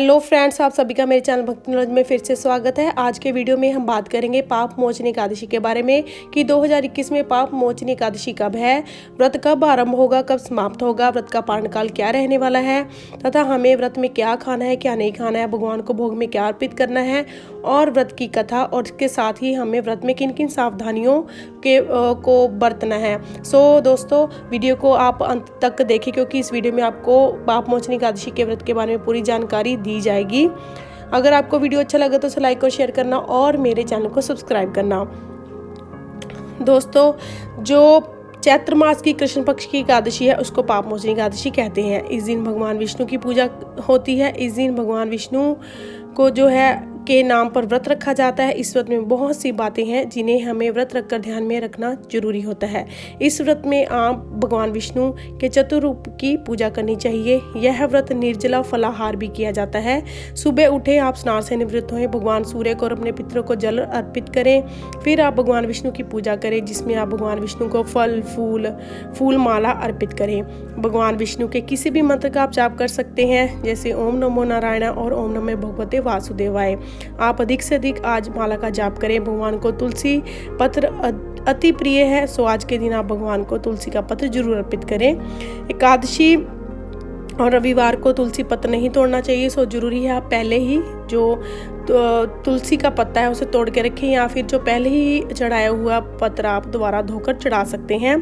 Hello friends, आप सभी का मेरे चैनल भक्ति नॉलेज में फिर से स्वागत है। आज के वीडियो में हम बात करेंगे पाप मोचनी एकादशी के बारे में कि 2021 में पाप मोचनी एकादशी कब है, व्रत कब आरंभ होगा, कब समाप्त होगा, व्रत का पारण काल क्या रहने वाला है तथा हमें व्रत में क्या खाना है क्या नहीं खाना है, भगवान को भोग में क्या अर्पित करना है और व्रत की कथा और इसके साथ ही हमें व्रत में किन किन सावधानियों को बरतना है। दोस्तों, वीडियो को आप अंत तक देखें क्योंकि इस वीडियो में आपको पाप मोचनी एकादशी के व्रत के बारे में पूरी जानकारी दी जाएगी। अगर आपको वीडियो अच्छा लगे तो उसे लाइक और शेयर करना और मेरे चैनल को सब्सक्राइब करना। दोस्तों, जो चैत्र मास की कृष्ण पक्ष की एकादशी है उसको पाप मोचनी एकादशी कहते हैं। इस दिन भगवान विष्णु की पूजा होती है। इस दिन भगवान विष्णु को जो है के नाम पर व्रत रखा जाता है। इस व्रत में बहुत सी बातें हैं जिन्हें हमें व्रत रखकर ध्यान में रखना जरूरी होता है। इस व्रत में आप भगवान विष्णु के चतुर्रूप की पूजा करनी चाहिए। यह व्रत निर्जला फलाहार भी किया जाता है। सुबह उठे आप स्नान से निवृत्त हों, भगवान सूर्य को और अपने पितरों को जल अर्पित करें। फिर आप भगवान विष्णु की पूजा करें जिसमें आप भगवान विष्णु को फल फूल माला अर्पित करें। भगवान विष्णु के किसी भी मंत्र का आप जाप कर सकते हैं, जैसे ओम नमो नारायण और ओम नमो भगवते वासुदेवाय। आप अधिक से अधिक आज माला का जाप करें। भगवान को तुलसी पत्र अति प्रिय है, आज के दिन आप भगवान को तुलसी का पत्र जरूर अर्पित करें। एकादशी और रविवार को तुलसी पत्र नहीं तोड़ना चाहिए, जरूरी है आप पहले ही जो तुलसी का पत्ता है उसे तोड़ के रखें या फिर जो पहले ही चढ़ाया हुआ पत्र आप दोबारा धोकर चढ़ा सकते हैं।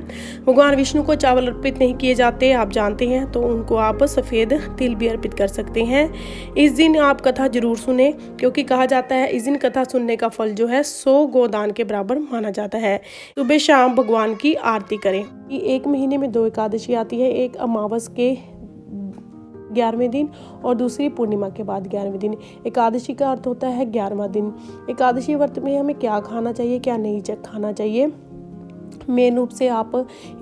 भगवान विष्णु को चावल अर्पित नहीं किए जाते, आप जानते हैं, तो उनको आप सफ़ेद तिल भी अर्पित कर सकते हैं। इस दिन आप कथा जरूर सुने क्योंकि कहा जाता है इस दिन कथा सुनने का फल जो है 100 गोदान के बराबर माना जाता है। सुबह शाम भगवान की आरती करें। एक महीने में 2 एकादशी आती है, एक अमावस के 11वें दिन और दूसरी पूर्णिमा के बाद 11वें दिन। एकादशी का अर्थ होता है 11वां दिन। एकादशी व्रत में हमें क्या खाना चाहिए क्या नहीं खाना चाहिए, मेन रूप से आप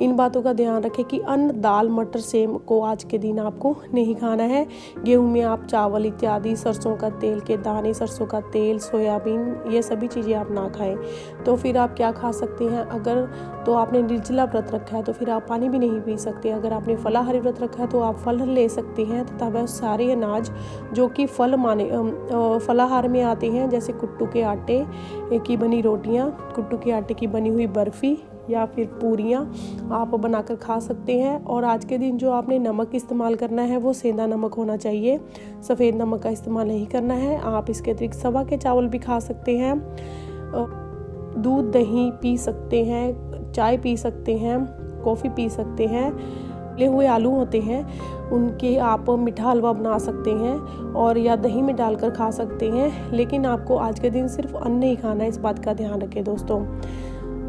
इन बातों का ध्यान रखें कि अन्न, दाल, मटर, सेम को आज के दिन आपको नहीं खाना है। गेहूं में आप चावल इत्यादि, सरसों का तेल के दाने, सरसों का तेल, सोयाबीन, ये सभी चीज़ें आप ना खाएं। तो फिर आप क्या खा सकते हैं? अगर तो आपने निर्जला व्रत रखा है तो फिर आप पानी भी नहीं पी सकते। अगर आपने फलाहारी व्रत रखा है तो आप फल ले सकते हैं तथा वह सारे अनाज जो कि फलाहार में आते हैं, जैसे कुट्टू के आटे की बनी रोटियाँ, कुट्टू के आटे की बनी हुई बर्फ़ी या फिर पूरियाँ आप बनाकर खा सकते हैं। और आज के दिन जो आपने नमक इस्तेमाल करना है वो सेंधा नमक होना चाहिए, सफ़ेद नमक का इस्तेमाल नहीं करना है। आप इसके अतिरिक्त सवा के चावल भी खा सकते हैं, दूध दही पी सकते हैं, चाय पी सकते हैं, कॉफ़ी पी सकते हैं। तले हुए आलू होते हैं उनके आप मीठा हलवा बना सकते हैं और या दही में डालकर खा सकते हैं, लेकिन आपको आज के दिन सिर्फ अन्न ही खाना है, इस बात का ध्यान रखें दोस्तों।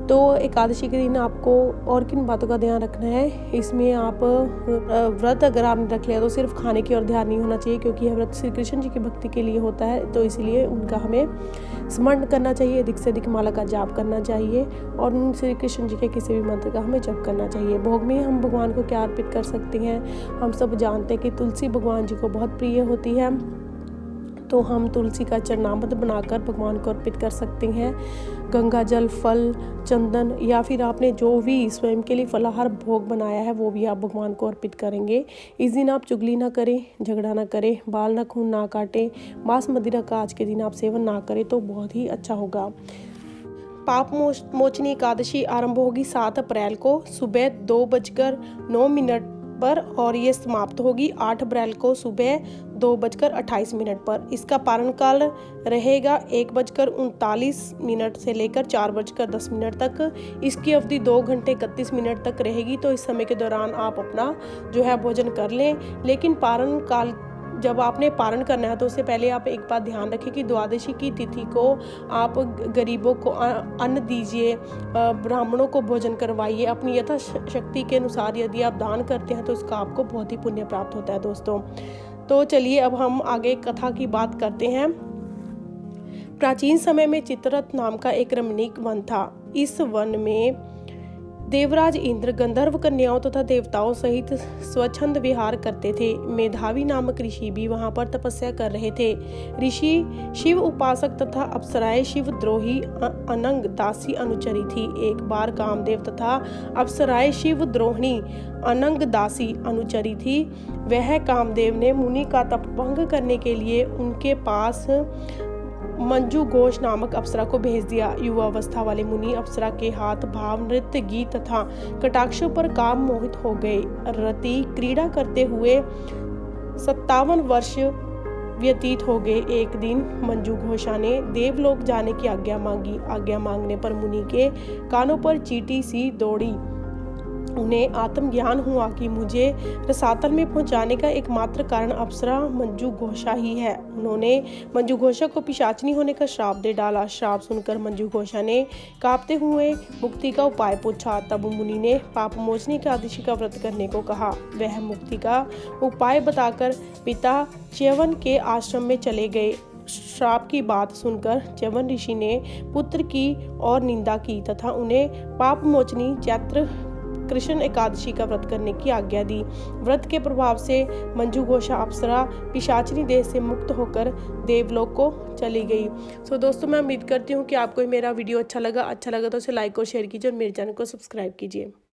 तो एकादशी के दिन आपको और किन बातों का ध्यान रखना है, इसमें आप व्रत अगर आपने रख लिया तो सिर्फ खाने की ओर ध्यान नहीं होना चाहिए क्योंकि यह व्रत श्री कृष्ण जी की भक्ति के लिए होता है, तो इसलिए उनका हमें स्मरण करना चाहिए, अधिक से अधिक माला का जाप करना चाहिए और उन श्री कृष्ण जी के किसी भी मंत्र का हमें जप करना चाहिए। भोग में हम भगवान को क्या अर्पित कर सकते हैं? हम सब जानते हैं कि तुलसी भगवान जी को बहुत प्रिय होती है, तो हम तुलसी का चरणामृत बनाकर भगवान को अर्पित कर सकते हैं। गंगा जल, फल, चंदन या फिर आपने जो भी स्वयं के लिए फलाहार भोग बनाया है वो भी आप भगवान को अर्पित करेंगे। इस दिन आप चुगली ना करें, झगड़ा ना करें, बाल ना खून ना काटें, मांस मदिरा का आज के दिन आप सेवन ना करें तो बहुत ही अच्छा होगा। पाप मोचनी एकादशी आरंभ होगी 7 अप्रैल को सुबह 2:09 पर और ये समाप्त होगी 8 अप्रैल को सुबह 2:28 पर। इसका पारण काल रहेगा 1:39 से लेकर 4:10 तक। इसकी अवधि 2 घंटे 31 मिनट तक रहेगी, तो इस समय के दौरान आप अपना जो है भोजन कर लें। लेकिन पारण काल जब आपने पारण करना है तो उससे पहले आप एक बात ध्यान रखें कि द्वादशी की तिथि को आप गरीबों को अन्न दीजिए, ब्राह्मणों को भोजन करवाइए। अपनी यथाशक्ति के अनुसार यदि आप दान करते हैं तो उसका आपको बहुत ही पुण्य प्राप्त होता है दोस्तों। तो चलिए अब हम आगे कथा की बात करते हैं। प्राचीन समय में चित्ररथ नाम का एक रमणीक वन था। इस वन में देवराज इंद्र गंधर्व कन्याओं तथा देवताओं सहित स्वच्छंद विहार करते थे। मेधावी नामक ऋषि भी वहां पर तपस्या कर रहे थे। ऋषि शिव उपासक तथा अप्सराएं शिवद्रोही अनंग दासी अनुचरी थी। एक बार कामदेव तथा अप्सराएं शिवद्रोहिणी अनंग दासी अनुचरी थी। वह कामदेव ने मुनि का तप भंग करने के लिए उनके पास मंजू घोष नामक अप्सरा को भेज दिया। युवावस्था वाले मुनि अप्सरा के हाथ भाव नृत्य गीत तथा कटाक्षों पर काम मोहित हो गए। रति क्रीड़ा करते हुए 57 वर्ष व्यतीत हो गए। एक दिन मंजू घोषा ने देवलोक जाने की आज्ञा मांगी। आज्ञा मांगने पर मुनि के कानों पर चींटी सी दौड़ी। उन्हें आत्मज्ञान हुआ कि मुझे रसातल में पहुंचाने का एकमात्र कारण अप्सरा मंजू घोषा ही है। उन्होंने मंजू घोषा को पिशाचिनी होने का श्राप दे डाला। श्राप सुनकर मंजू घोषा ने कांपते हुए मुक्ति का उपाय पूछा। तब मुनि ने पाप मोचनी एकादशी का व्रत करने को कहा। वह मुक्ति का उपाय बताकर पिता च्यवन के आश्रम में चले गए। श्राप की बात सुनकर च्यवन ऋषि ने पुत्र की और निंदा की तथा उन्हें पाप मोचनी चैत्र कृष्ण एकादशी का व्रत करने की आज्ञा दी। व्रत के प्रभाव से मंजू घोषा अप्सरा पिशाचिनी देह से मुक्त होकर देवलोक को चली गई। सो दोस्तों, मैं उम्मीद करती हूँ कि आपको मेरा वीडियो अच्छा लगा तो उसे लाइक और शेयर कीजिए और मेरे चैनल को सब्सक्राइब कीजिए।